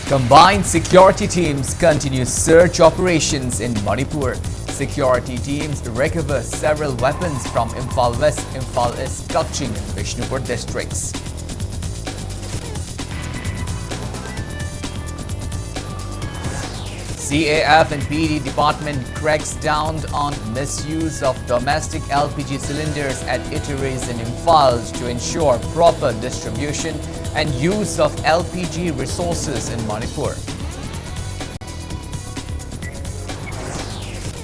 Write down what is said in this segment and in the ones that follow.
Combined security teams continue search operations in Manipur. Security teams recover several weapons from Imphal West, Imphal East, Kaching and Vishnupur districts. CAF and PD department cracks down on misuse of domestic LPG cylinders at eateries in Imphal to ensure proper distribution and use of LPG resources in Manipur.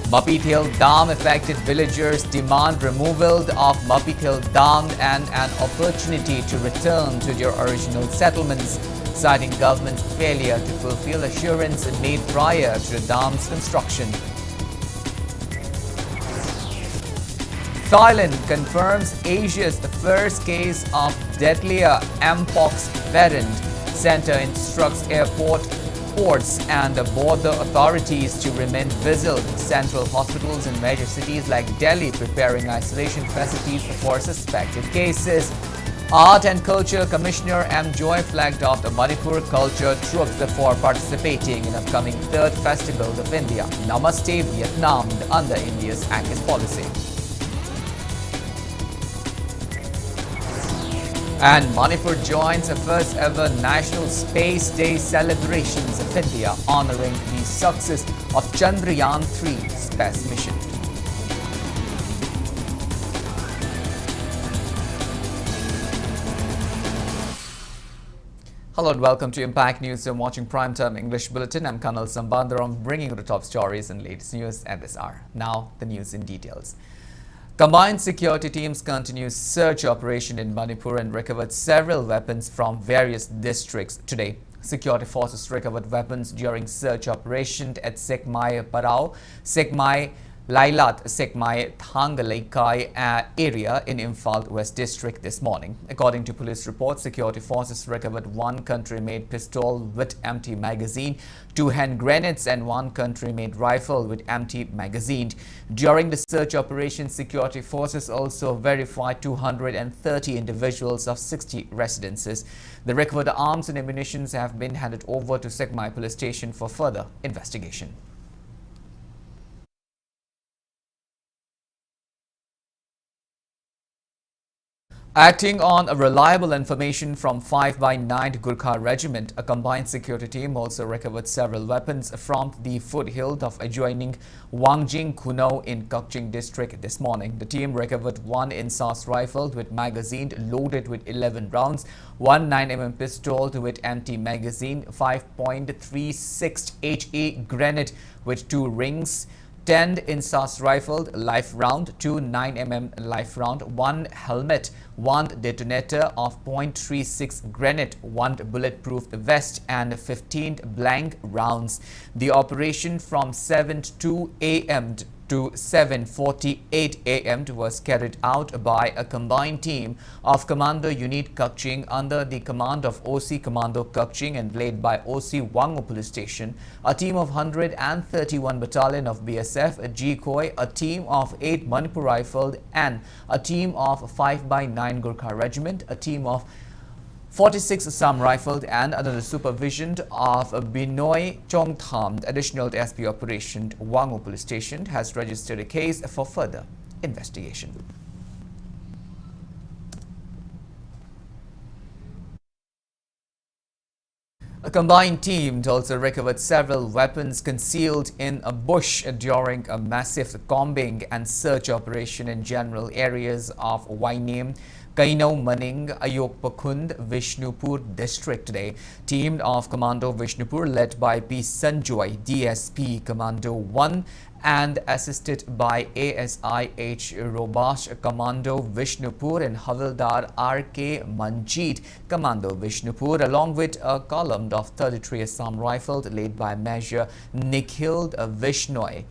Mapithel Dam affected villagers demand removal of Mapithel Dam and an opportunity to return to their original settlements, citing government's failure to fulfill assurance made prior to the dam's construction. Thailand confirms Asia's first case of deadlier Mpox variant. Center instructs airport, ports and border authorities to remain vigilant. Central hospitals in major cities like Delhi preparing isolation facilities for suspected cases. Art and Culture Commissioner M. Joy flagged off the Manipur culture troops for participating in upcoming third Festival of India, Namaste Vietnam, under India's ACIS policy. And Manipur joins the first ever National Space Day celebrations of India, honoring the success of Chandrayaan-3 space mission. Hello and welcome to Impact News. You're watching Primetime English Bulletin. I'm Consul General bringing you the top stories and latest news at this hour. Now, the news in details. Combined security teams continue search operation in Manipur and recovered several weapons from various districts today. Security forces recovered weapons during search operation at Sekmai Parao, Sekmai Lailat, Sekmai Thangalaikai area in Imphal West District this morning. According to police reports, security forces recovered one country-made pistol with empty magazine, 2 hand grenades and 1 country-made rifle with empty magazine. During the search operation, security forces also verified 230 individuals of 60 residences. The recovered arms and ammunition have been handed over to Sekmai police station for further investigation. Acting on a reliable information from 5 by 9th Gurkha Regiment, a combined security team also recovered several weapons from the foothill of adjoining Wangjing Kuno in Kaching district this morning. The team recovered 1 Insas rifle with magazine loaded with 11 rounds, 1 9mm pistol with empty magazine, 5.36 HE grenade with 2 rings, 10 Insas rifled live round, 2 9mm live round, 1 helmet, 1 detonator of .36 grenade, 1 bulletproof vest and 15 blank rounds. The operation from 7:02 a.m. to 7:48 a.m. was carried out by a combined team of Commando Unit Kaching under the command of OC Commando Kaching and led by OC Wango Police Station, a team of 131 Battalion of BSF, a Jikoi, a team of 8 Manipur Rifled and a team of 5 by 9 Gurkha Regiment, a team of 46 Assam Rifled and under the supervision of Binoy Chongtham. Additional SP Operation Wango Police Station has registered a case for further investigation. A combined team also recovered several weapons concealed in a bush during a massive combing and search operation in general areas of Wainem, Kainau Maning, Ayokpakund, Vishnupur district today. Team of Commando Vishnupur led by P. Sanjoy, DSP Commando 1 and assisted by ASIH Robash Commando Vishnupur and Havildar R.K. Manjeet Commando Vishnupur, along with a column of 33 Assam Rifled led by Major Nikhil Vishnoy.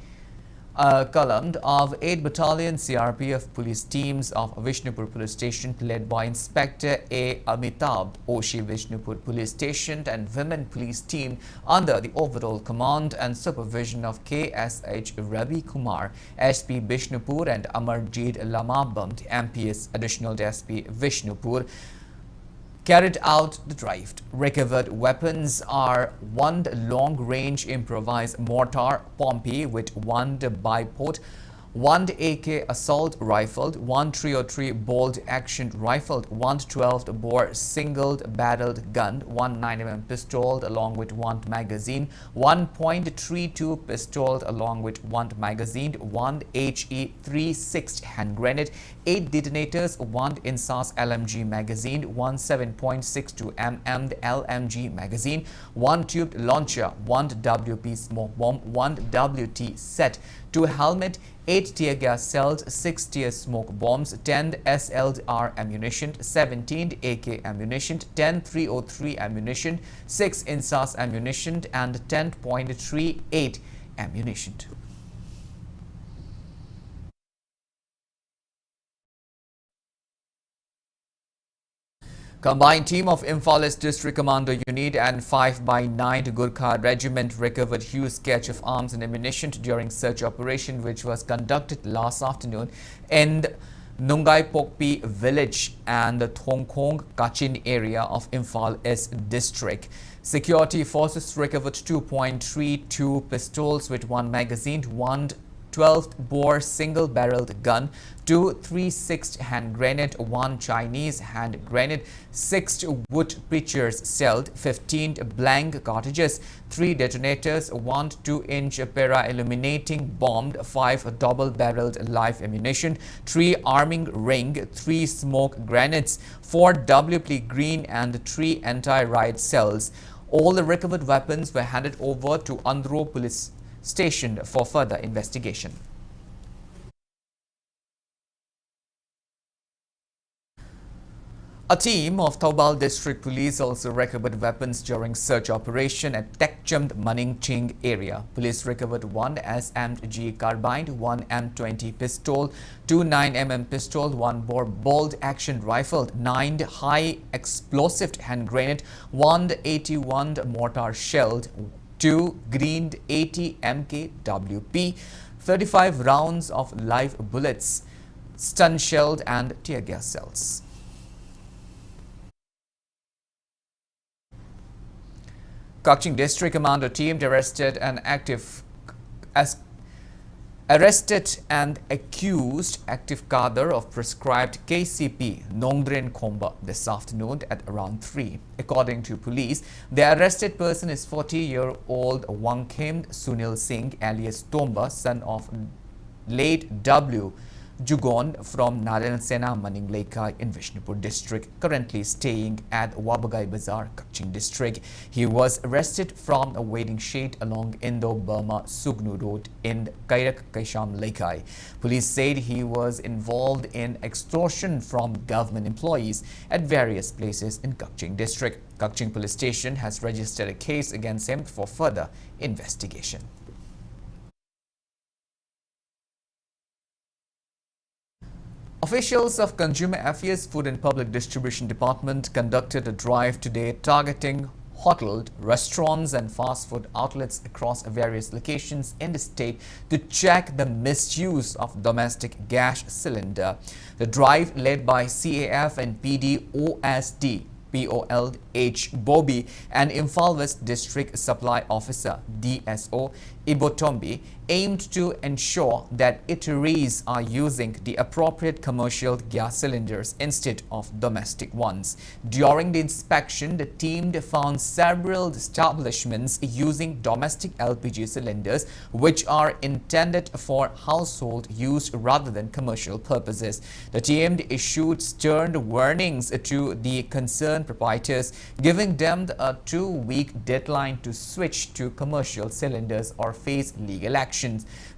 A column of 8 Battalion CRPF police teams of Vishnupur Police Station led by Inspector A. Amitabh, Oshi Vishnupur Police Station and Women Police Team under the overall command and supervision of KSH Ravi Kumar, SP Vishnupur and Amarjeet Lamabam, MPS Additional SP Vishnupur. carried out the drive. Recovered weapons are one long-range improvised mortar Pompey with one bipod, one AK assault rifle, one 303 bolt-action rifle, one 12-bore single-barreled gun, one 9mm pistol along with one magazine, one .32 pistol along with one magazine, one HE-36 hand grenade, 8 detonators, one INSAS LMG magazine, one 7.62 mm LMG magazine, one tubed launcher, one WP smoke bomb, one WT set, 2 helmet, 8 tear gas cells, 6 tear smoke bombs, 10 SLR ammunition, 17 AK ammunition, 10 303 ammunition, 6 INSAS ammunition and 10.38 ammunition. Combined team of Imphal District Commando Unit and 5x9 Gurkha Regiment recovered huge cache of arms and ammunition during search operation which was conducted last afternoon in Nungai Pokpi village and the Thongkhong Kachin area of Imphal East District. Security forces recovered 2.32 pistols with 1 magazine, 1 12-bore single-barreled gun, 2 3/6 hand grenade, 1 Chinese hand grenade, 6 wood pitchers shelled, 15 blank cartridges, 3 detonators, 1 2-inch para-illuminating bomb, 5 double-barreled live ammunition, 3 arming ring, 3 smoke grenades, 4 WP green and 3 anti-riot cells. All the recovered weapons were handed over to Andhro Police Station for further investigation. A team of Thoubal District Police also recovered weapons during search operation at Tekcham Maningching area. Police recovered 1 SMG carbine, 1 M20 pistol, 2 9mm pistol, 1 bore bolt-action rifle, 9 high explosive hand grenade, 1 81 mortar shelled, 2 green 80 MK WP, 35 rounds of live bullets, stun shelled and tear gas cells. Kaching District Commando team arrested and accused active cadre of prescribed KCP Nongdren Khomba this afternoon at around 3. According to police, the arrested person is 40-year-old Wangkhem Sunil Singh alias Tomba, son of late W. Jugon from Narayan Sena Maninglekai in Vishnupur district, currently staying at Wabagai Bazar, Kaching district. He was arrested from a waiting shed along Indo-Burma Sugnu Road in Kairak Kaisham Lekai. Police said he was involved in extortion from government employees at various places in Kaching district. Kaching police station has registered a case against him for further investigation. Officials of Consumer Affairs Food and Public Distribution Department conducted a drive today targeting hotels, restaurants and fast food outlets across various locations in the state to check the misuse of domestic gas cylinder. The drive, led by CAF and PD OSD POLH Bobby and Imphal West District Supply Officer DSO Ibotombi, aimed to ensure that eateries are using the appropriate commercial gas cylinders instead of domestic ones. During the inspection, the team found several establishments using domestic LPG cylinders which are intended for household use rather than commercial purposes. The team issued stern warnings to the concerned proprietors, giving them a 2-week deadline to switch to commercial cylinders or face legal actions.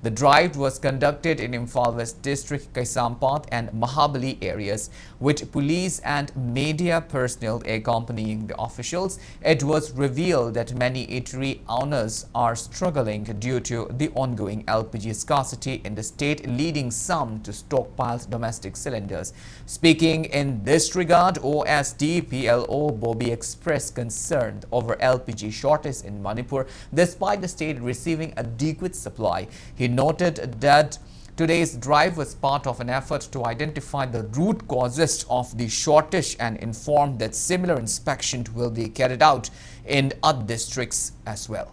The drive was conducted in Imphal West District, Kaisampat and Mahabali areas, with police and media personnel accompanying the officials. It was revealed that many eatery owners are struggling due to the ongoing LPG scarcity in the state, leading some to stockpile domestic cylinders. Speaking in this regard, OSD PLO Bobby expressed concern over LPG shortage in Manipur despite the state receiving adequate supply. He noted that Today's drive was part of an effort to identify the root causes of the shortage and inform that similar inspection will be carried out in other districts as well.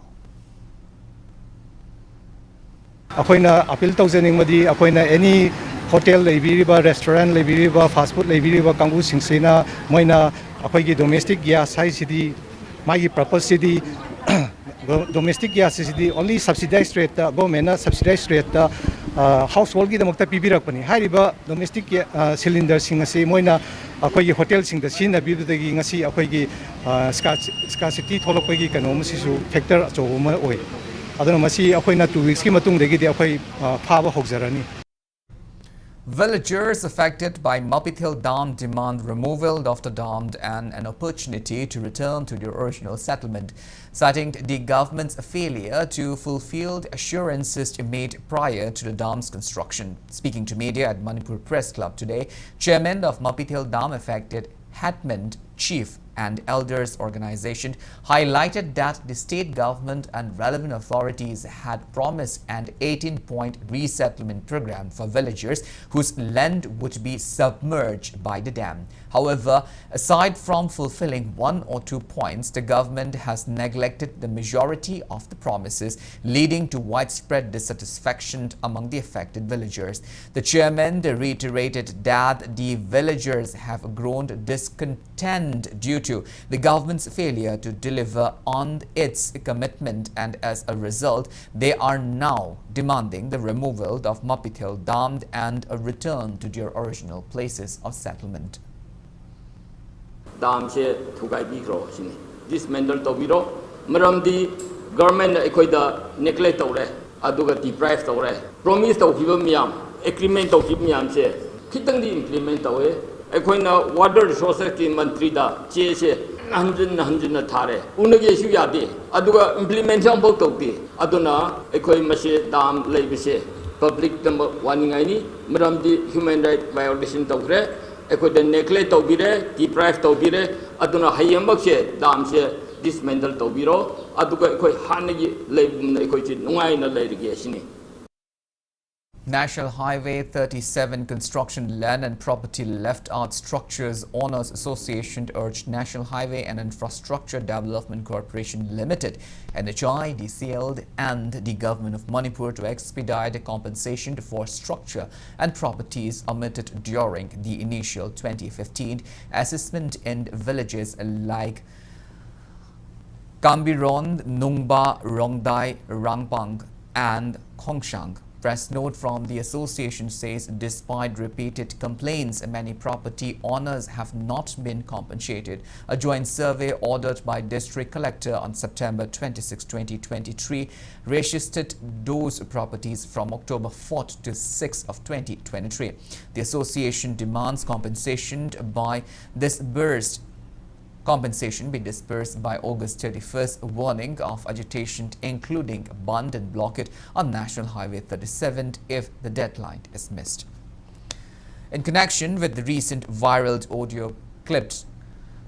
Akoina appeal tawzening madi akoina any hotel leibiriba restaurant leibiriba fast food leibiriba kangu singsina moina akoigi domestic gas city magi purpose city domestic gas city only subsidized rate government subsidized rate household gi damakta pibirakpani hariba domestic cylinder singasi moina akoigi hotel singda sina bidudagi ngasi akoigi scarcity tholokpagi kanom sisu factor achoma oi aduna masi akoina 2 weeks ki matung degi di akoi phaba hokjarani. Villagers affected by Mapithel Dam demand removal of the dam and an opportunity to return to their original settlement, citing the government's failure to fulfill the assurances made prior to the dam's construction. Speaking to media at Manipur Press Club today, Chairman of Mapithel Dam affected Hetman Chief and Elders Organization highlighted that the state government and relevant authorities had promised an 18-point resettlement program for villagers whose land would be submerged by the dam. However, aside from fulfilling 1 or 2 points, the government has neglected the majority of the promises, leading to widespread dissatisfaction among the affected villagers. The chairman reiterated that the villagers have grown discontent due to the government's failure to deliver on its commitment, and as a result, they are now demanding the removal of Mapithel Dam and a return to their original places of settlement. Dam se thugai bi ro sini dismantle to biro maramdi government ekoida neglect tawre aduga deprive tawre promise to giba miyam agreement to giba miyam se khitang di implement tawe ekoina water resources ki mantri da che se hanjin na thare unage su yade aduga implementation bok tawti aduna ekoi mase dam leibise public number warning aini maramdi human right violation tawre ekoida neglect tawbire deprive tawbire aduna hayambak se dam se dismantle tawbiro aduga ekoi hanagi leibum ekoi chi nungai na leirige sini. National Highway 37 Construction Land and Property Left Out Structures Owners Association urged National Highway and Infrastructure Development Corporation Limited, NHI, DCL, and the Government of Manipur to expedite compensation for structure and properties omitted during the initial 2015 assessment in villages like Kambiron, Nungba, Rongdai, Rangpang, and Khongshang. Press note from the association says despite repeated complaints, many property owners have not been compensated. A joint survey ordered by District Collector on September 26, 2023 registered those properties from October 4th to 6th of 2023. The association demands compensation be dispersed by August 31st, warning of agitation including abandoned blockade on National Highway 37 if the deadline is missed. In connection with the recent viral audio clips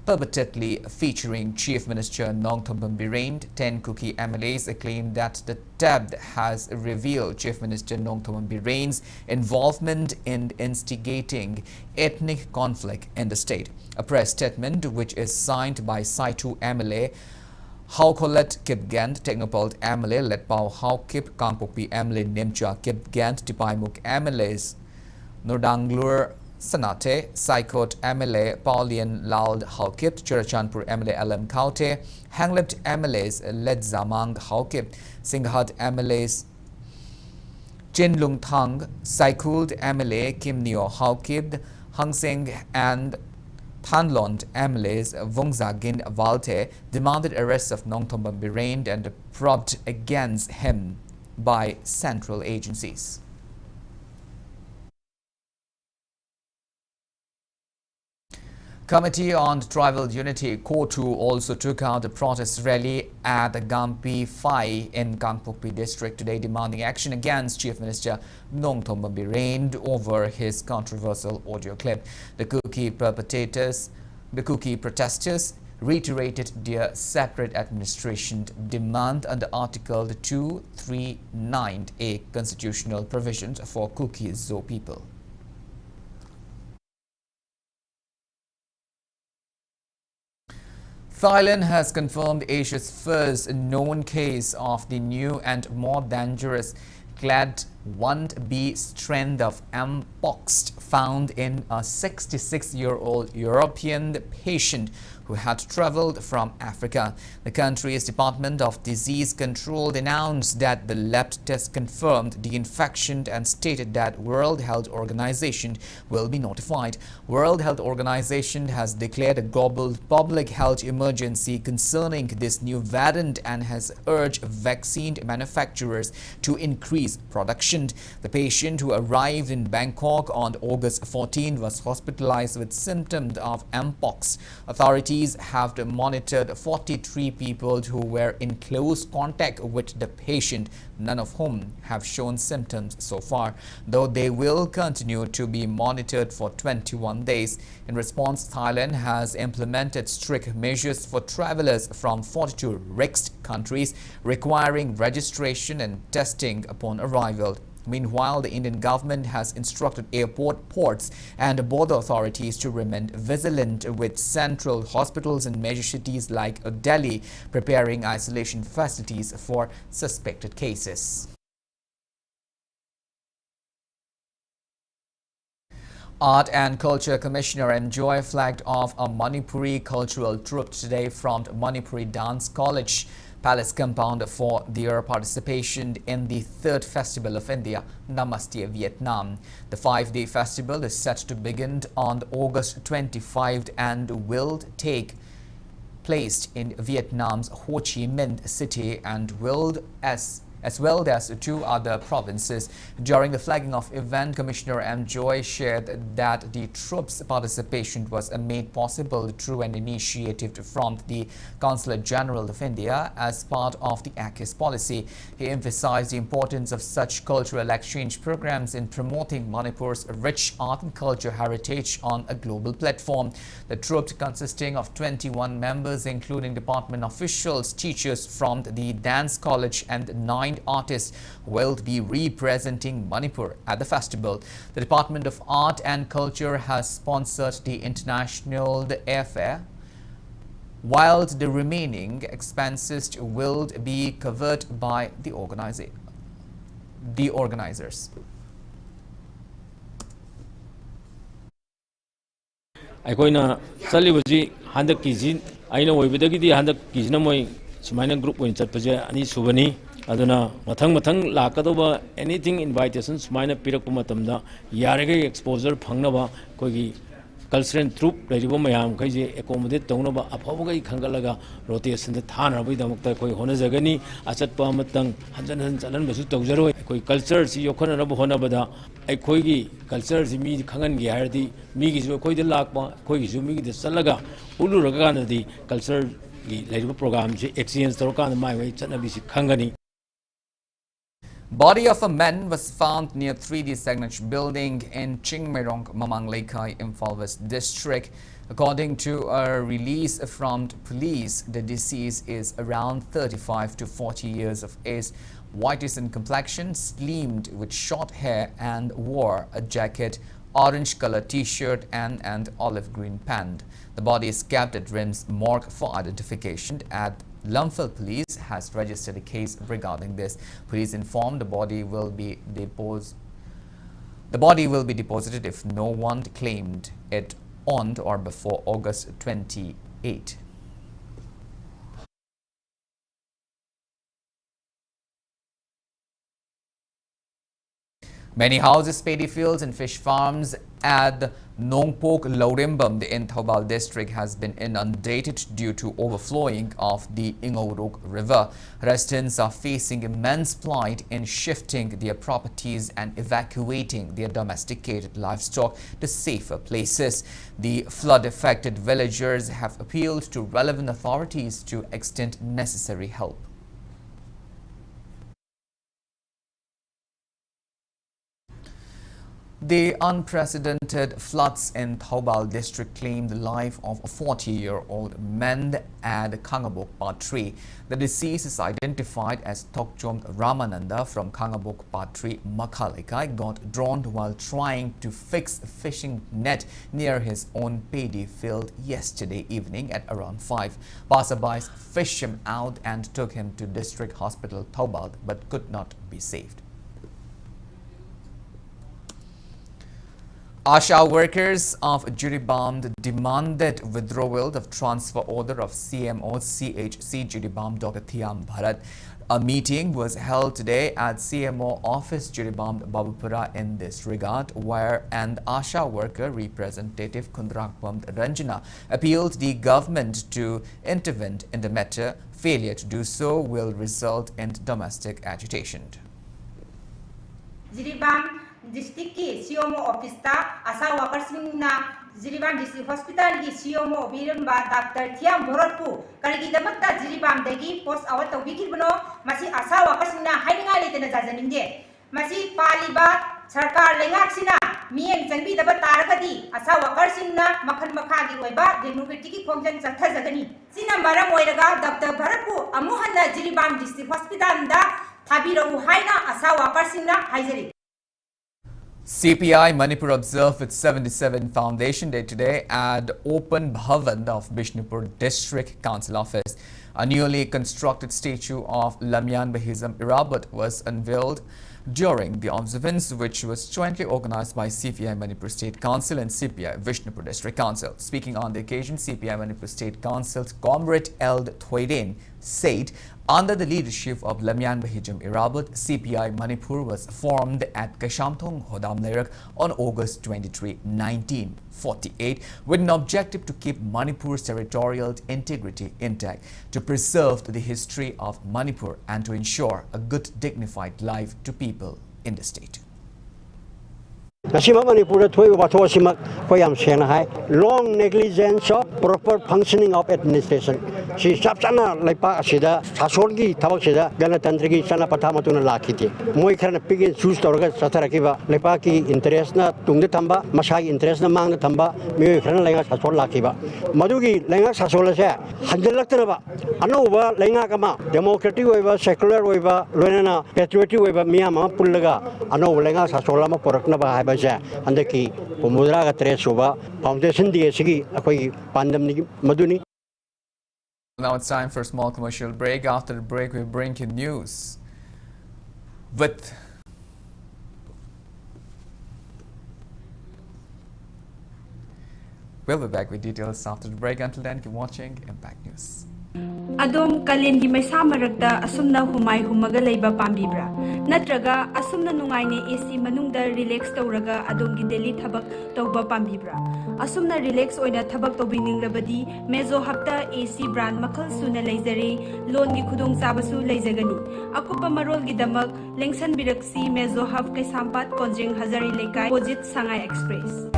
purportedly featuring Chief Minister Nongthombam Bireen, 10 Kuki MLAs claim that the tab has revealed Chief Minister Nongthombam Bireen's involvement in instigating ethnic conflict in the state. A press statement which is signed by Saitu MLA, Haukolet Kipgant, Technopol MLA, Letpao Haukip, Kangpopi MLA, Nimcha Kipgant, Tipaimuk MLAs, Nordanglur Sanate, Saikot MLA, Paulian Lal Haukip, Churachandpur MLA LM Kaute, Hanglipt MLAs, Led Zamang Haukip, Singhat MLAs, Chinlung Thang, Saikult MLA, Kim Neo Haukip, Hang Sing, and Thanlond MLAs, Vongzagin Valte, demanded arrest of Nongthombam Bireen and probed against him by central agencies. Committee on Tribal Unity Kotu also took out a protest rally at the Gampi Phai in Kangpokpi district today, demanding action against Chief Minister Nongthombam Bireen over his controversial audio clip. The Kuki protesters reiterated their separate administration demand under Article 239A constitutional provisions for Kuki-Zo people. Thailand has confirmed Asia's first known case of the new and more dangerous clade 1B strain of Mpox found in a 66-year-old European patient who had traveled from Africa. The country's Department of Disease Control announced that the lab test confirmed the infection and stated that World Health Organization will be notified. World Health Organization has declared a global public health emergency concerning this new variant and has urged vaccine manufacturers to increase production. The patient, who arrived in Bangkok on August 14, was hospitalized with symptoms of Mpox. Authorities have monitored 43 people who were in close contact with the patient, none of whom have shown symptoms so far, though they will continue to be monitored for 21 days. In response, Thailand has implemented strict measures for travelers from 42 risk countries, requiring registration and testing upon arrival. Meanwhile, the Indian government has instructed airport, ports and border authorities to remain vigilant, with central hospitals in major cities like Delhi preparing isolation facilities for suspected cases. Art and Culture Commissioner Joy flagged off a Manipuri cultural troupe today from Manipuri Dance College Palace compound for their participation in the third festival of India, Namaste Vietnam. The 5-day festival is set to begin on August 25 and will take place in Vietnam's Ho Chi Minh City and as well as 2 other provinces. During the flagging of event, Commissioner Joy shared that the troops' participation was made possible through an initiative from the Consul General of India as part of the ASHA policy. He emphasized the importance of such cultural exchange programs in promoting Manipur's rich art and culture heritage on a global platform. The troops, consisting of 21 members, including department officials, teachers from the dance college and 9 artists, will be representing Manipur at the festival. The Department of Art and Culture has sponsored the international airfare, while the remaining expenses will be covered by the organizers. ꯑꯩꯈꯣꯏꯅ ꯆꯠꯂꯤꯕꯁꯤ ꯍꯟꯗꯛꯀꯤꯁꯤ ꯑꯩꯅ ꯑꯣꯏꯕꯗꯒꯤꯗꯤ ꯍꯟꯗꯛꯀꯤꯁꯤꯅ ꯃꯣꯏ ꯁꯨꯃꯥꯏꯅ group ꯑꯣꯏꯅ ꯆꯠꯄꯁꯦ ꯑꯅꯤ ꯁꯨꯕꯅꯤ ꯑꯗꯨꯅ ꯃꯊꯪ ꯂꯥꯛꯀꯗꯧꯕ ꯑꯦꯅꯤꯊꯤꯡ ꯏꯟꯚꯥꯏꯇꯦꯁꯟ ꯁꯨꯃꯥꯏꯅ ꯄꯤꯔꯛꯄ ꯃꯇꯝꯗ ꯌꯥꯔꯤꯈꯩ ꯑꯦꯛꯁꯄꯣꯖꯔ ꯐꯪꯅꯕ ꯑꯩꯈꯣꯏꯒꯤ ꯀꯜꯆꯔꯦꯜ ꯇ꯭ꯔꯨꯞ ꯂꯩꯔꯤꯕ ꯃꯌꯥꯝꯈꯩꯁꯦ ꯑꯦꯀꯣꯃꯣꯗꯦꯠ ꯇꯧꯅꯕ ꯑꯐꯕꯈꯩ ꯈꯟꯒꯠꯂꯒ ꯔꯣꯇꯦꯁꯟꯗ ꯊꯥꯅꯕꯒꯤꯗꯃꯛꯇ ꯑꯩꯈꯣꯏ ꯍꯣꯠꯅꯖꯒꯅꯤ ꯑꯆꯠꯄ ꯑꯃꯇꯪ ꯍꯟꯖꯟ ꯍꯟꯖꯟ ꯆꯠꯍꯟꯕꯁꯨ ꯇꯧꯖꯔꯣꯏ ꯑꯩꯈꯣꯏ ꯀꯜꯆꯔꯁꯤ ꯌꯣꯛꯈꯠꯅꯅꯕ ꯍꯣꯠꯅꯕꯗ ꯑꯩꯈꯣꯏꯒꯤ ꯀꯜꯆꯔꯁꯤ ꯃꯤ ꯈꯪꯍꯟꯒꯦ ꯍꯥꯏꯔꯗꯤ ꯃꯤꯒꯤꯁꯨ ꯑꯩꯈꯣꯏꯗ ꯂꯥꯛꯄ ꯑꯩꯈꯣꯏꯒꯤꯁꯨ ꯃꯤꯒꯤꯗ ꯆꯠꯂꯒ ꯎꯠꯂꯨꯔꯒ ꯀꯥꯟꯗꯗꯤ ꯀꯜꯆꯔꯒꯤ ꯂꯩꯔꯤꯕ ꯄ꯭ꯔꯣꯒ꯭ꯔꯥꯝꯁꯤ ꯑꯦꯛꯁꯆꯦꯟꯖ ꯇꯧꯔꯀꯥꯟꯗ ꯃꯥꯏ ꯆꯠꯅꯕꯤꯁꯤ ꯈꯪꯒꯅꯤ. Body of a man was found near 3D Signage building in Chingmerong, Mamang Laikai, Imphal West District. According to a release from police, the deceased is around 35 to 40 years of age, whitish in complexion, slimmed with short hair, and wore a jacket, orange color t-shirt and olive green pant. The body is kept at RIMS morgue for identification. At Lumphel Police has registered a case regarding this. Police informed the body will be deposited if no one claimed it on or before August 28. Many houses, paddy fields and fish farms at Nongpok Lorimbam in Thoubal district has been inundated due to overflowing of the Ingorok River. Residents are facing immense plight in shifting their properties and evacuating their domesticated livestock to safer places. The flood-affected villagers have appealed to relevant authorities to extend necessary help. The unprecedented floods in Thoubal district claimed the life of a 40-year-old man at Kangabok Patri. The deceased is identified as Tokchom Ramananda from Kangabok Patri, Makhalekai, got drowned while trying to fix a fishing net near his own paddy field yesterday evening at around 5. Passerbys fished him out and took him to district hospital Thoubal but could not be saved. ASHA workers of Jiribam demanded withdrawal of transfer order of CMO CHC Jiribam Dr. Thiam Bharat. A meeting was held today at CMO office Jiribam Babupura in this regard, where an ASHA worker representative Kundrakpam Ranjana appealed the government to intervene in the matter. Failure to do so will result in domestic agitation. Jiribam District ki CMO office ta ASHA workers na Jiribam District Hospital ki CMO Biramba Dr. Thiam Bharat pu karigi damakta Jiribam dagi post awat tawbiki bano masi ASHA workers na hainga letena jajaninde masi paliba sarkar lengak sina mien jangbi daba taragadi ASHA workers na makhan makha gi oiba democratic ki khongjan chatha jagani sina maram oiraga Dr. Bharat pu amuhanna Jiribam District Hospital da thabirau haina ASHA workers na haijari. CPI Manipur observed its 77th Foundation Day today at Open Bhavan of Vishnupur District Council Office. A newly constructed statue of Lamyan Bahizam Irabat was unveiled during the observance, which was jointly organized by CPI Manipur State Council and CPI Vishnupur District Council. Speaking on the occasion, CPI Manipur State Council's Comrade Eld Thoiden said, under the leadership of Lamyan Bahijam Irabat, CPI Manipur was formed at Kashamthong Hodam Lerak on August 23, 1948, with an objective to keep Manipur's territorial integrity intact, to preserve the history of Manipur and to ensure a good, dignified life to people in the state. Manipur long negligence of proper functioning of administration. She Sapsana Lapa Shida, Hasolgi, Tawashida, Ganatandrigi, Sana Patamatuna Lakiti. Moikan Pigin Sus Torga, Satarakiva, Lepaki, Interesna, Tungtamba, Masai, Interesna Mang Tamba, Mukan Lengas Hasol Lakiva. Madugi, Lengas Hasola, Handelaktanaba, Anova, Lengakama, Democratic waiver, secular waiver, Lunana, patriotic waiver, Miyama, Pulaga, Ano Lengas Hasolama, Poraknaba, and the key, Pumudra Tresuba, Foundation DSG, Akoi, Pandam Maduni. Now it's time for a small commercial break. After the break, we bring you news with we'll be back with details after the break. Until then, keep watching Impact News. Adom kalin gi maisa marakta asumna humai humaga leiba pambibra natraga asumna nungaine AC manungda relax tawraga adom gi daily thabak tawba pambibra asumna relax oina thabak tawbiningrabadi mezo hapta AC brand makhal suna leizare loan gi khudong chabasu leizagani akupa marol gi damak lengsan biraksi mezo hab kai sampat konjeng hazari lekai opposite Sangai Express.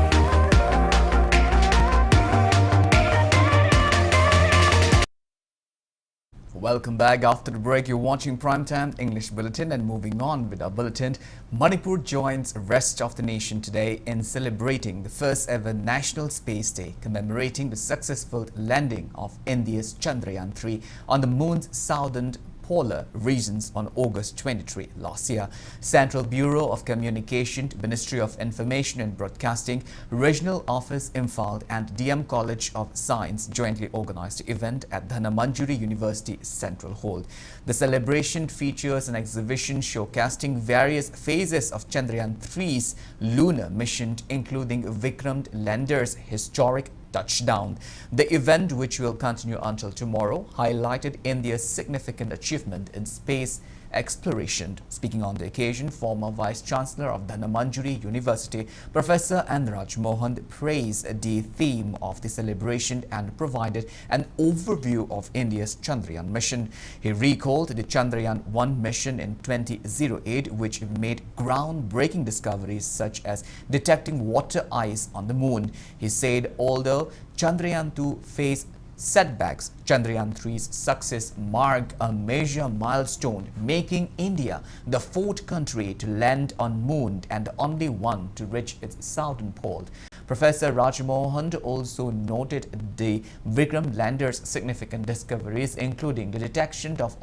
Welcome back. After the break, you're watching Primetime English Bulletin, and moving on with our bulletin, Manipur joins the rest of the nation today in celebrating the first ever National Space Day, commemorating the successful landing of India's Chandrayaan-3 on the moon's southern polar regions on August 23 last year. Central Bureau of Communication, Ministry of Information and Broadcasting, Regional Office Imphal and DM College of Science jointly organized the event at Dhanamanjuri University Central Hall. The celebration features an exhibition showcasing various phases of Chandrayaan-3's lunar mission, including Vikram lander's historic touchdown. The event, which will continue until tomorrow, highlighted India's significant achievement in space exploration. Speaking on the occasion, former Vice Chancellor of Dhanamanjuri University, Professor Anraj Mohan, praised the theme of the celebration and provided an overview of India's Chandrayaan mission. He recalled the Chandrayaan-1 mission in 2008, which made groundbreaking discoveries such as detecting water ice on the moon. He said although Chandrayaan-2 faced setbacks, Chandrayaan-3's success marked a major milestone, making India the 4th country to land on Moon and the only one to reach its southern pole. Professor Rajmohan also noted the Vikram lander's significant discoveries, including the detection of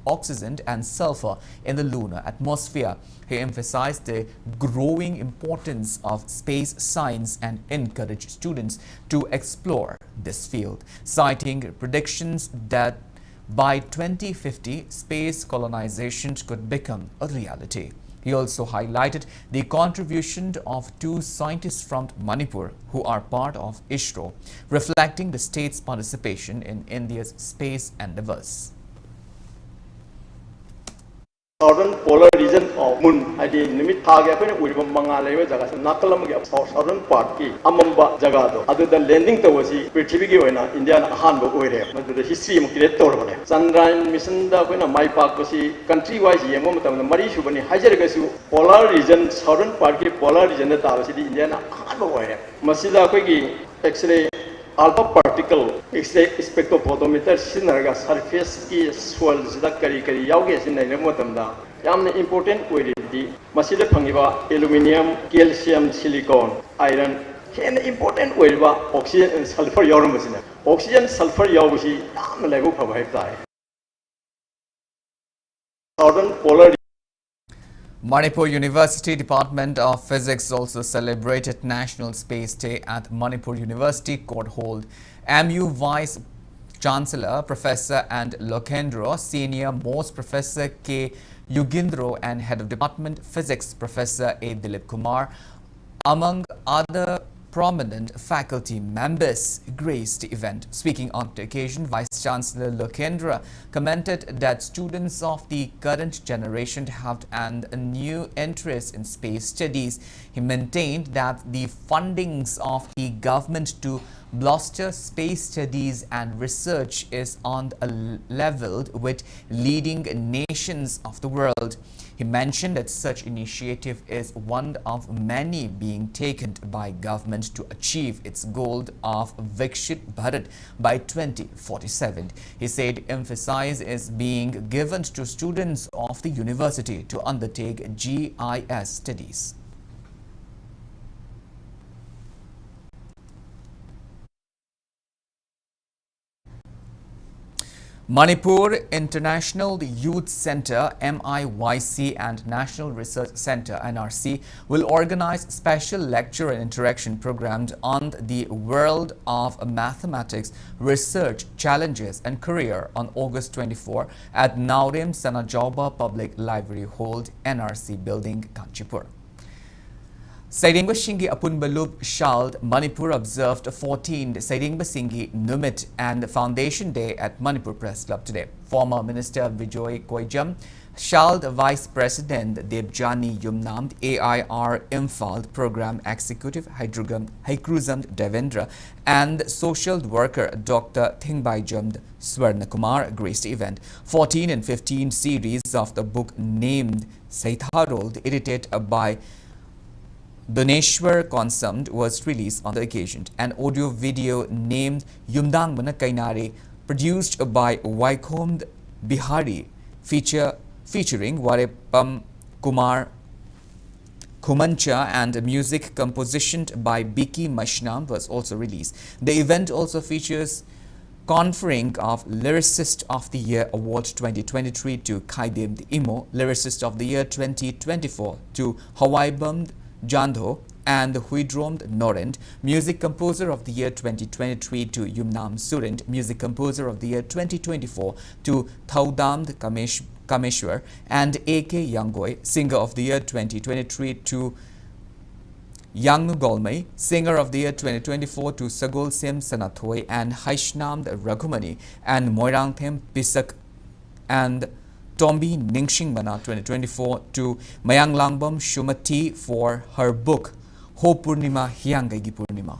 oxygen and sulfur in the lunar atmosphere. He emphasized the growing importance of space science and encouraged students to explore this field, citing predictions that by 2050, space colonization could become a reality. He also highlighted the contribution of 2 scientists from Manipur who are part of ISRO, reflecting the state's participation in India's space endeavors. Southern polar region of Moon, I did limit target when we were Mangala Jagas, Nakalam of southern part, Amamba Jagado, other than landing towards Pritivigana, Indian Hanbo area, the history of Kiretor. Sandran mission when a my park was country wise, Yamam, the Marishu, when Hajagasu, polar region, southern part, polar region, the Tavasi, Indian Hanbo area. Masida Quigi, X-ray. Alpha particle X-ray spectrophotometer sinaraga surface ki swirl sida kari yauge sinai remotamda yamna important oiridi masida phangiba aluminum calcium silicon iron hen important oiriba oxygen and sulfur yaurumsina oxygen sulfur yaubusi yamna laibu phaba haitai southern polar. Manipur University Department of Physics also celebrated National Space Day at Manipur University Court Hall. MU Vice Chancellor Professor and Lokendra, Senior Most Professor K. Yugindro and Head of Department Physics Professor A. Dilip Kumar, among other prominent faculty members, graced the event. Speaking on the occasion, Vice Chancellor Lokendra commented that students of the current generation have a new interest in space studies. He maintained that the fundings of the government to bolster space studies and research is on a level with leading nations of the world. He mentioned that such initiative is one of many being taken by government to achieve its goal of Vikshit Bharat by 2047. He said emphasis is being given to students of the university to undertake GIS studies. Manipur International Youth Center MIYC and National Research Center NRC will organize special lecture and interaction programs on the world of mathematics, research, challenges and career on August 24 at Naurem Sanajauba Public Library Hall, NRC Building, Kanchipur. Saidingba Shingi Apunbalub Shald, Manipur observed 14th Saidingba Singhi Numit and Foundation Day at Manipur Press Club today. Former Minister Vijoy Koijam, Shald Vice President Debjani Yumnam, AIR Imphal Program Executive Haikruzam Devendra and Social Worker Dr. Thingbaijam Swarnakumar graced the event. 14 and 15 series of the book named Saitharol, edited by Doneshwar Konsam was released on the occasion. An audio video named Yumdang Mana Kainare, produced by Vaikom Bihari, featuring Warepam Kumar Kumancha and music composition by Biki Mashnam was also released. The event also features conferring of Lyricist of the Year Award 2023 to Kaidem Imo, Lyricist of the Year 2024 to Hawaibam Jandho and Huidrom Norend, Music Composer of the Year 2023 to Yumnam Surend, Music Composer of the Year 2024 to Thoudam Kameshwar and A.K. Yangoy, Singer of the Year 2023 to Yang Golmai, Singer of the Year 2024 to Sagol Sim Sanathoy and Haishnam Raghumani and Moirang Them Pisak and Tombi Ningsing Mana 2024 to Mayang Langbam Shumati for her book Ho Purnima Hyangagi Purnima.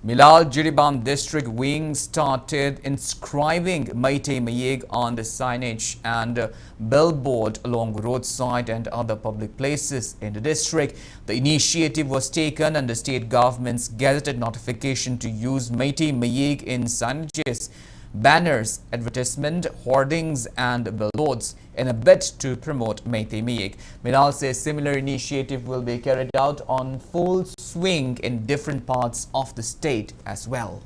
Milal Jiribam District Wing started inscribing Meitei Mayeg on the signage and billboard along roadside and other public places in the district. The initiative was taken under state government's gazetted notification to use Meitei Mayeg in signages, banners, advertisement, hoardings and billboards in a bid to promote Meitei Mayeg. Milal says similar initiative will be carried out on full swing in different parts of the state as well.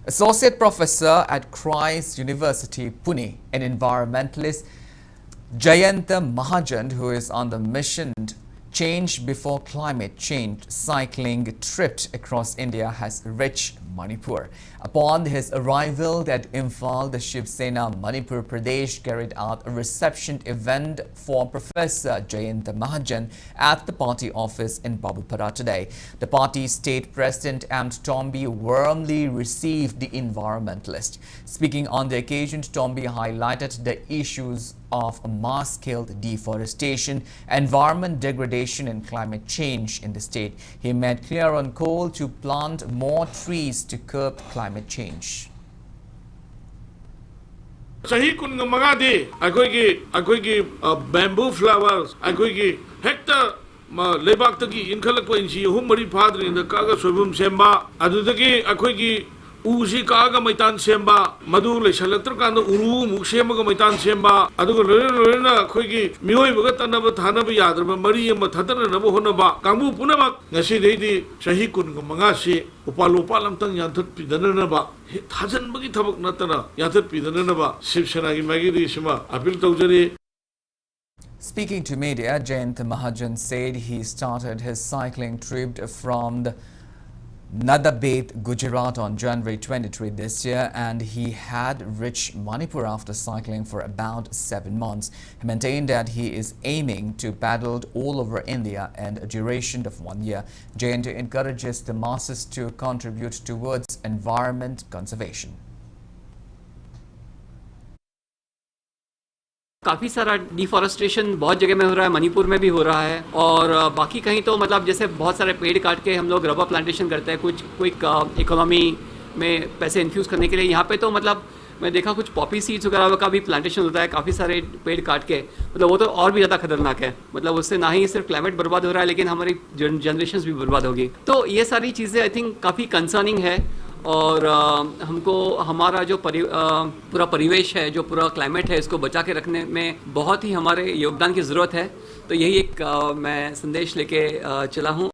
Associate Professor at Christ University, Pune, an environmentalist, Jayanta Mahajan, who is on the mission Change Before Climate Change cycling trip across India, has reached Manipur. Upon his arrival at Imphal, the Shiv Sena Manipur Pradesh carried out a reception event for Professor Jayanta Mahajan at the party office in Babupara today. The party state president M. Tomby warmly received the environmentalist. Speaking on the occasion, Tomby highlighted the issues of mass-scale deforestation, environment degradation and climate change in the state. He made clear on call to plant more trees to curb climate change. Sahi kun mangadi akoigi bamboo flowers akoigi hector lebak taki inkhalak po inchi humari phadri inda kaga soibum semba adudagi akoigi usi kaga maitan semba madu le salaktar kanda uru muksema ga maitan semba aduga lorena akoigi mioi baga tanaba thanaba yadraba mari ama thadana naba honaba kambu punama ngasi deidi sahi kun manga si upalopa lamtang yanthat pidanaba thajan bagi thabak natana yanthat pidanaba Shiv Sena gi magi sima appeal tawjari. Speaking to media, Jayanta Mahajan said he started his cycling trip from the Nadabet, Gujarat on January 23 this year, and he had reached Manipur after cycling for about 7 months. He maintained that he is aiming to paddle all over India in a duration of 1 year. Jayanta encourages the masses to contribute towards environment conservation. काफ़ी सारा deforestation बहुत जगह में हो रहा है, मणिपुर में भी हो रहा है और बाकी कहीं तो मतलब जैसे बहुत सारे पेड़ काट के हम लोग रबर प्लांटेशन करते हैं कुछ क्विक इकोनॉमी में पैसे इन्फ्यूज़ करने के लिए। यहाँ पे तो मतलब मैं देखा कुछ पॉपी सीड्स वगैरह का भी प्लांटेशन होता है काफ़ी सारे पेड़ काट के, मतलब वो तो और भी ज़्यादा खतरनाक है। मतलब उससे ना ही सिर्फ क्लाइमेट बर्बाद हो रहा है लेकिन हमारी जनरेशन भी बर्बाद होगी। तो ये सारी चीज़ें आई थिंक काफ़ी कंसर्निंग है और हमको हमारा जो पूरा परिवेश है, जो पूरा क्लाइमेट है, इसको बचा के रखने में बहुत ही हमारे योगदान की ज़रूरत है। तो यही एक मैं संदेश लेके चला हूँ।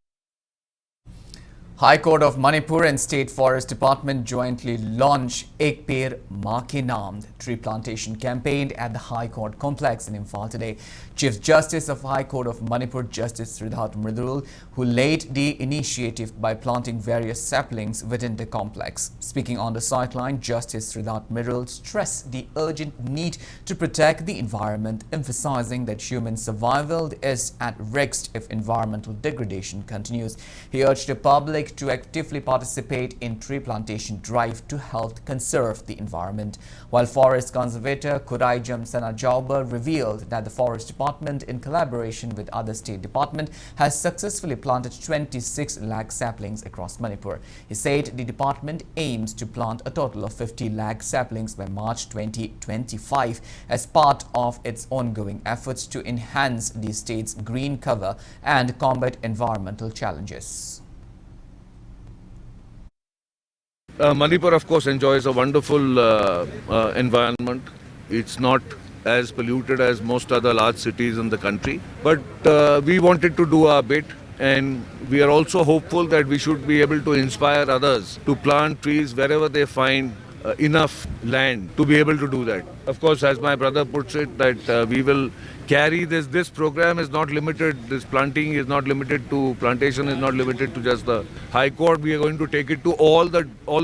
High Court of Manipur and State Forest Department jointly launched Ek Peड़ Maa Ke Naam tree plantation campaign at the High Court complex in Imphal today. Chief Justice of High Court of Manipur, Justice Siddharth Mridul, who led the initiative by planting various saplings within the complex. Speaking on the sideline, Justice Siddharth Mridul stressed the urgent need to protect the environment, emphasizing that human survival is at risk if environmental degradation continues. He urged the public to actively participate in tree plantation drive to help conserve the environment. While Forest Conservator Kuraijam Sanajauba revealed that the Forest Department, in collaboration with other state department, has successfully planted 26 lakh saplings across Manipur. He said the department aims to plant a total of 50 lakh saplings by March 2025 as part of its ongoing efforts to enhance the state's green cover and combat environmental challenges. Manipur, of course, enjoys a wonderful environment. It's not as polluted as most other large cities in the country. But we wanted to do our bit, and we are also hopeful that we should be able to inspire others to plant trees wherever they find enough land to be able to do that. Of course, as my brother puts it, that we will carry this program is not limited, this planting is not limited to, plantation is not limited to just the High Court. We are going to take it to all the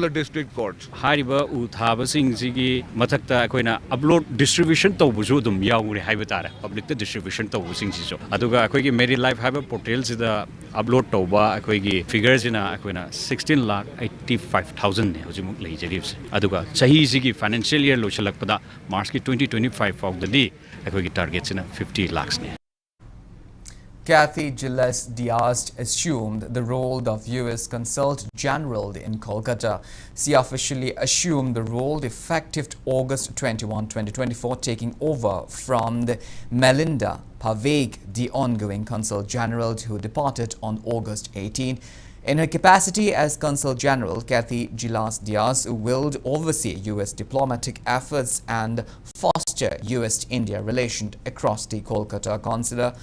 district courts. Hariba uthaba sing sigi mathakta akoina upload distribution tawbuju dum yaure haiba tare public the distribution tawu sing siso aduga akoigi Mary Life haiba portal sida upload tawba akoigi figures ina akoina 16,85,000 ne hojimuk lei jaribs aduga chahi sigi financial year lochalakpada March ki 2025 of the day akoigi targets ina 50 lakhs ne. Kathy Gilles Diaz assumed the role of U.S. Consul General in Kolkata. She officially assumed the role effective August 21, 2024, taking over from the Melinda Paveg, the ongoing Consul General who departed on August 18. In her capacity as Consul General, Kathy Gilles Diaz will oversee U.S. diplomatic efforts and foster U.S.-India relations across the Kolkata consular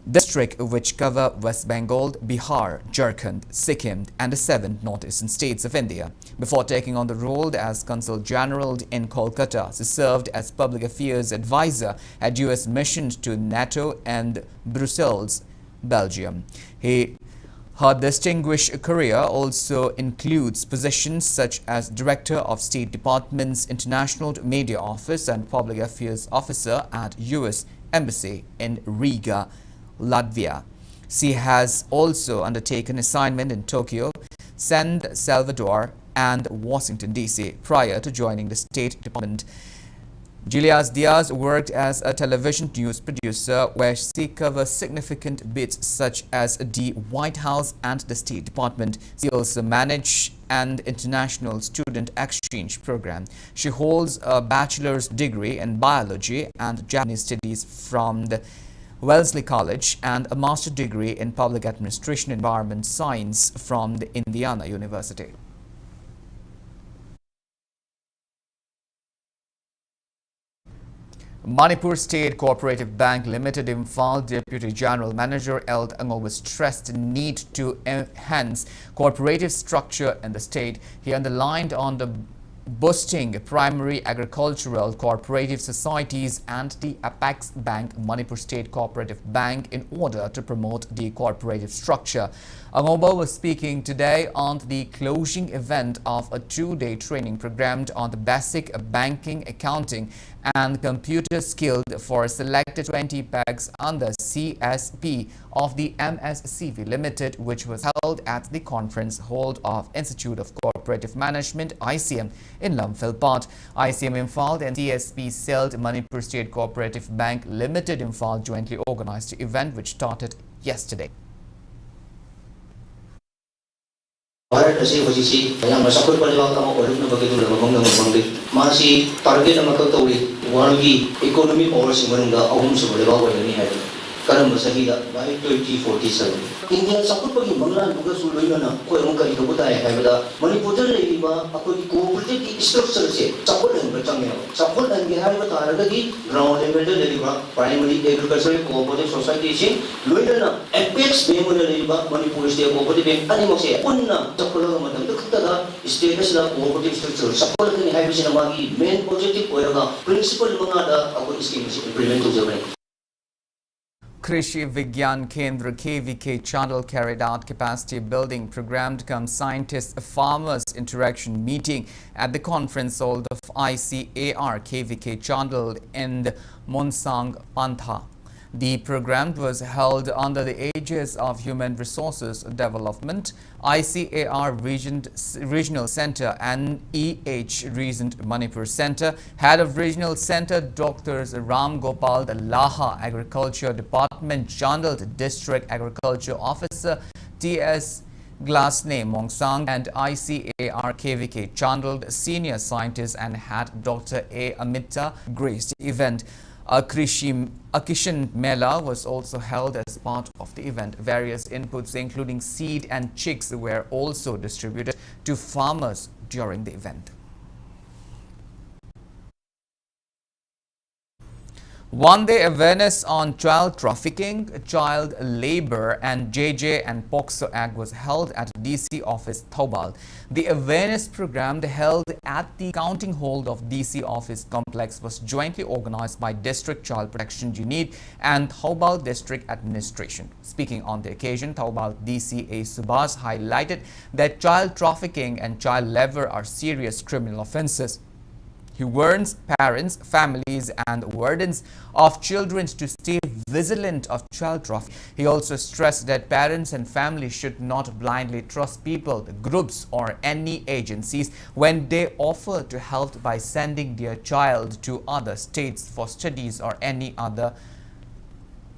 district, which cover West Bengal, Bihar, Jharkhand, Sikkim and the 7 northeastern states of India. Before taking on the role as Consul General in Kolkata, she served as Public Affairs Advisor at U.S. missions to NATO and Brussels, Belgium. Her distinguished career also includes positions such as Director of State Department's International Media Office and Public Affairs Officer at U.S. Embassy in Riga, Latvia. She has also undertaken assignment in Tokyo, San Salvador and Washington, D.C. prior to joining the State Department. Gilles Diaz worked as a television news producer where she covers significant bits such as the White House and the State Department. She also managed an international student exchange program. She holds a bachelor's degree in biology and Japanese studies from the Wellesley College and a master's degree in public administration and environment science from the Indiana University. Manipur State Cooperative Bank Limited Imphal Deputy General Manager Eld Angoba stressed the need to enhance cooperative structure in the state. He underlined on the boosting primary agricultural cooperative societies and the Apex Bank Manipur State Cooperative Bank in order to promote the cooperative structure. Angoba was speaking today on the closing event of a 2-day training program on the basic banking, accounting and computer skills for selected 20 PEGs under CSP of the MSCV Limited, which was held at the conference hall of Institute of Cooperative Management ICM in Lumphilpat. ICM Imphal and CSP Celled Manipur State Cooperative Bank Limited Imphal jointly organized the event, which started yesterday. Target economy Karam Sahida by 2047. India support Bangla Buga Sulina, Koyonka Ikobuta, Havada, Manipur, Akodi cooperative structure, support and Bachamel, support and Behavior, ground level deliver, primary agricultural cooperative society, Luina, Apex Bemona, Manipur State Cooperative, Animosia, Puna, Takola, status of cooperative structure, support and Habitanamagi, main positive principal Mangada, Akodi schemes implement to Germany. Krishi Vigyan Kendra KVK Chandal carried out capacity building program to come scientist farmers interaction meeting at the conference hall of ICAR KVK Chandal in Monsang Pantha. The program was held under the aegis of Human Resources Development, ICAR Regional Center and EH Region Manipur Center. Head of Regional Center, Dr. Ram Gopal Laha, Agriculture Department, Chandal District Agriculture Officer, TS Glasney Mongsang and ICAR KVK Chandal Senior Scientist and Head Dr. A. Amita graced the event. A Kishan Mela was also held as part of the event. Various inputs including seed and chicks were also distributed to farmers during the event. One-day awareness on child trafficking, child labor and JJ and POXO Act was held at DC office Thoubal. The awareness program held at the counting hall of DC office complex was jointly organized by District Child Protection Unit and Thoubal District Administration. Speaking on the occasion, Thoubal DCA Subhas highlighted that child trafficking and child labor are serious criminal offences. He warns parents, families and wardens of children to stay vigilant of child trafficking. He also stressed that parents and families should not blindly trust people, groups or any agencies when they offer to help by sending their child to other states for studies or any other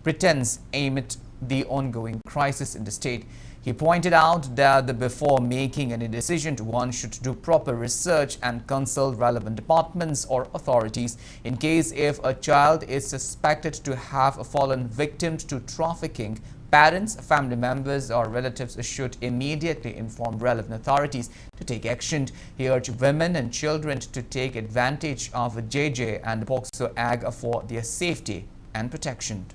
pretense amid the ongoing crisis in the state. He pointed out that before making any decision, one should do proper research and consult relevant departments or authorities in case if a child is suspected to have fallen victim to trafficking. Parents, family members or relatives should immediately inform relevant authorities to take action. He urged women and children to take advantage of JJ and Mpox Asia for their safety and protection.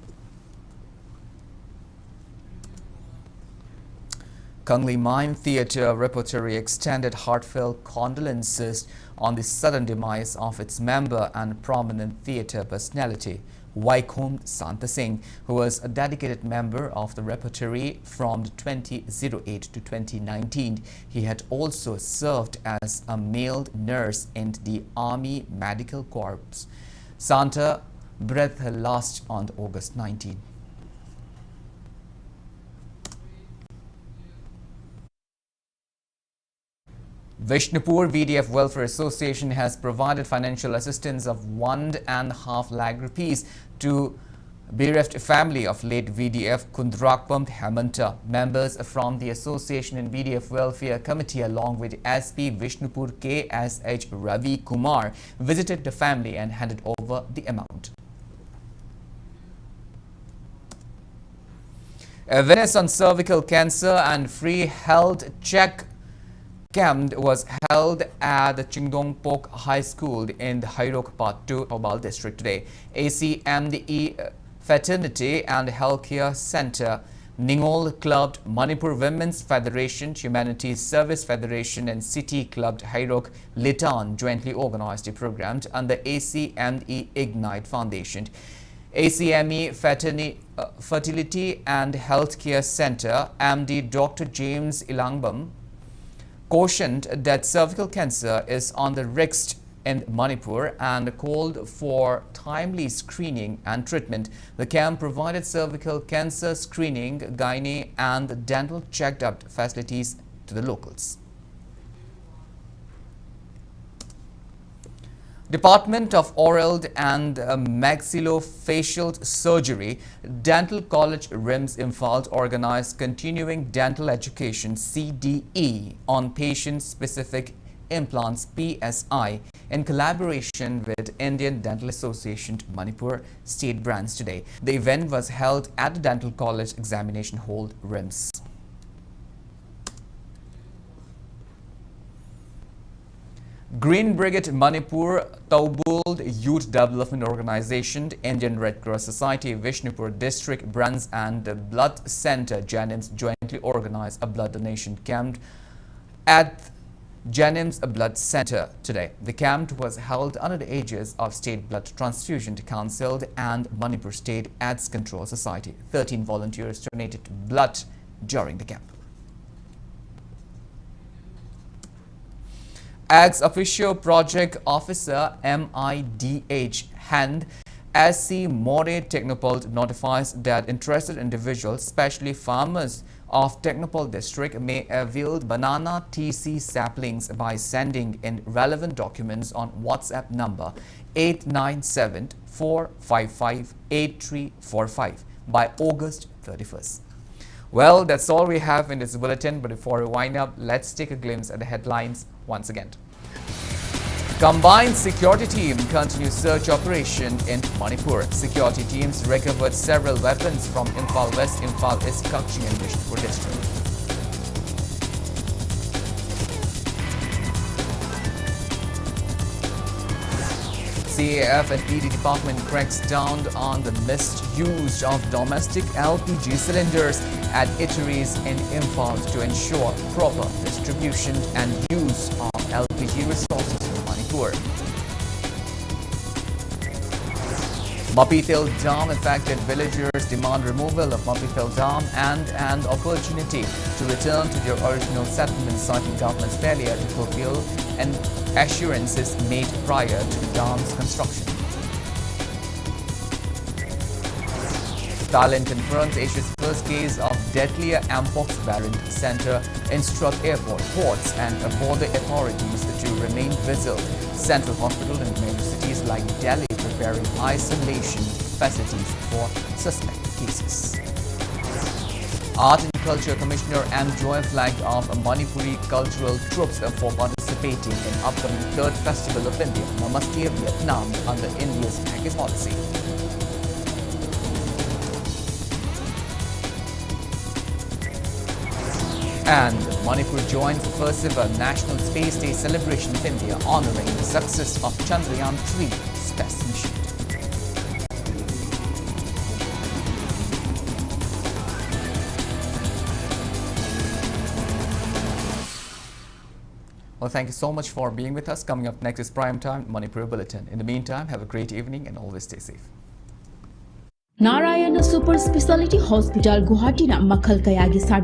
Kangli Mime Theatre Repertory extended heartfelt condolences on the sudden demise of its member and prominent theatre personality, Vaikom Santa Singh, who was a dedicated member of the repertory from 2008 to 2019. He had also served as a male nurse in the Army Medical Corps. Santa breathed her last on August 19. Vishnupur VDF Welfare Association has provided financial assistance of 1.5 lakh rupees to bereft family of late VDF Kundrakpam Hemanta. Members from the association and VDF Welfare Committee along with SP Vishnupur KSH Ravi Kumar visited the family and handed over the amount. Awareness on cervical cancer and free health check camp was held at the Chingdongpok High School in the Hairok Part 2, Thoubal district today. ACMDE Fraternity and Healthcare Center, Ningol Club, Manipur Women's Federation, Humanities Service Federation and City Club Hairok Litan jointly organized the program under ACME Ignite Foundation. ACME Fertility and Healthcare Center, MD Dr. James Ilangbam, cautioned that cervical cancer is on the rise in Manipur and called for timely screening and treatment. The camp provided cervical cancer screening, gynae and dental check-up facilities to the locals. Department of Oral and Maxillofacial Surgery, Dental College RIMS Imphal organized Continuing Dental Education CDE on patient-specific implants PSI in collaboration with Indian Dental Association Manipur State Branch today. The event was held at the Dental College Examination Hall RIMS. Green Brigade Manipur, Thoubal Youth Development Organization, Indian Red Cross Society, Vishnupur District Branch and the Blood Center Janims jointly organized a blood donation camp at Janims Blood Center today. The camp was held under the aegis of State Blood Transfusion Council and Manipur State AIDS Control Society. 13 volunteers donated blood during the camp. Ex-officio project officer MIDH Hand SC More Technopol notifies that interested individuals, especially farmers of Technopol district, may avail banana TC saplings by sending in relevant documents on WhatsApp number 897-455-8345 by August 31st. Well, that's all we have in this bulletin, but before we wind up, let's take a glimpse at the headlines once again. Combined security team continues search operation in Manipur. Security teams recovered several weapons from Imphal West, Imphal East, Kakchi and Vishnupur district. CAF and ED department cracks down on the misuse of domestic LPG cylinders at eateries in Imphal to ensure proper distribution and use of LPG resources in Manipur. Mapithel Dam affected villagers demand removal of Mapithel Dam and an opportunity to return to their original settlement, citing government's failure to fulfill and assurances made prior to the dam's construction. Thailand confirms Asia's first case of deadlier Mpox variant center instruct airport, ports and border authorities to remain vigilant. Central hospital in major cities like Delhi preparing isolation facilities for suspect cases. cases. Art and Culture Commissioner M. Joy flagged off Manipuri cultural troops for participating in upcoming 3rd Festival of India, Namaste Vietnam, under India's package policy. And Manipur joins the first ever National Space Day celebration of India, honoring the success of Chandrayaan-3 space mission. Well, thank you so much for being with us. Coming up next is Prime Time Manipur Bulletin. In the meantime, have a great evening and always stay safe. Narayana Super Speciality Hospital Guwahati na makhal kayagi service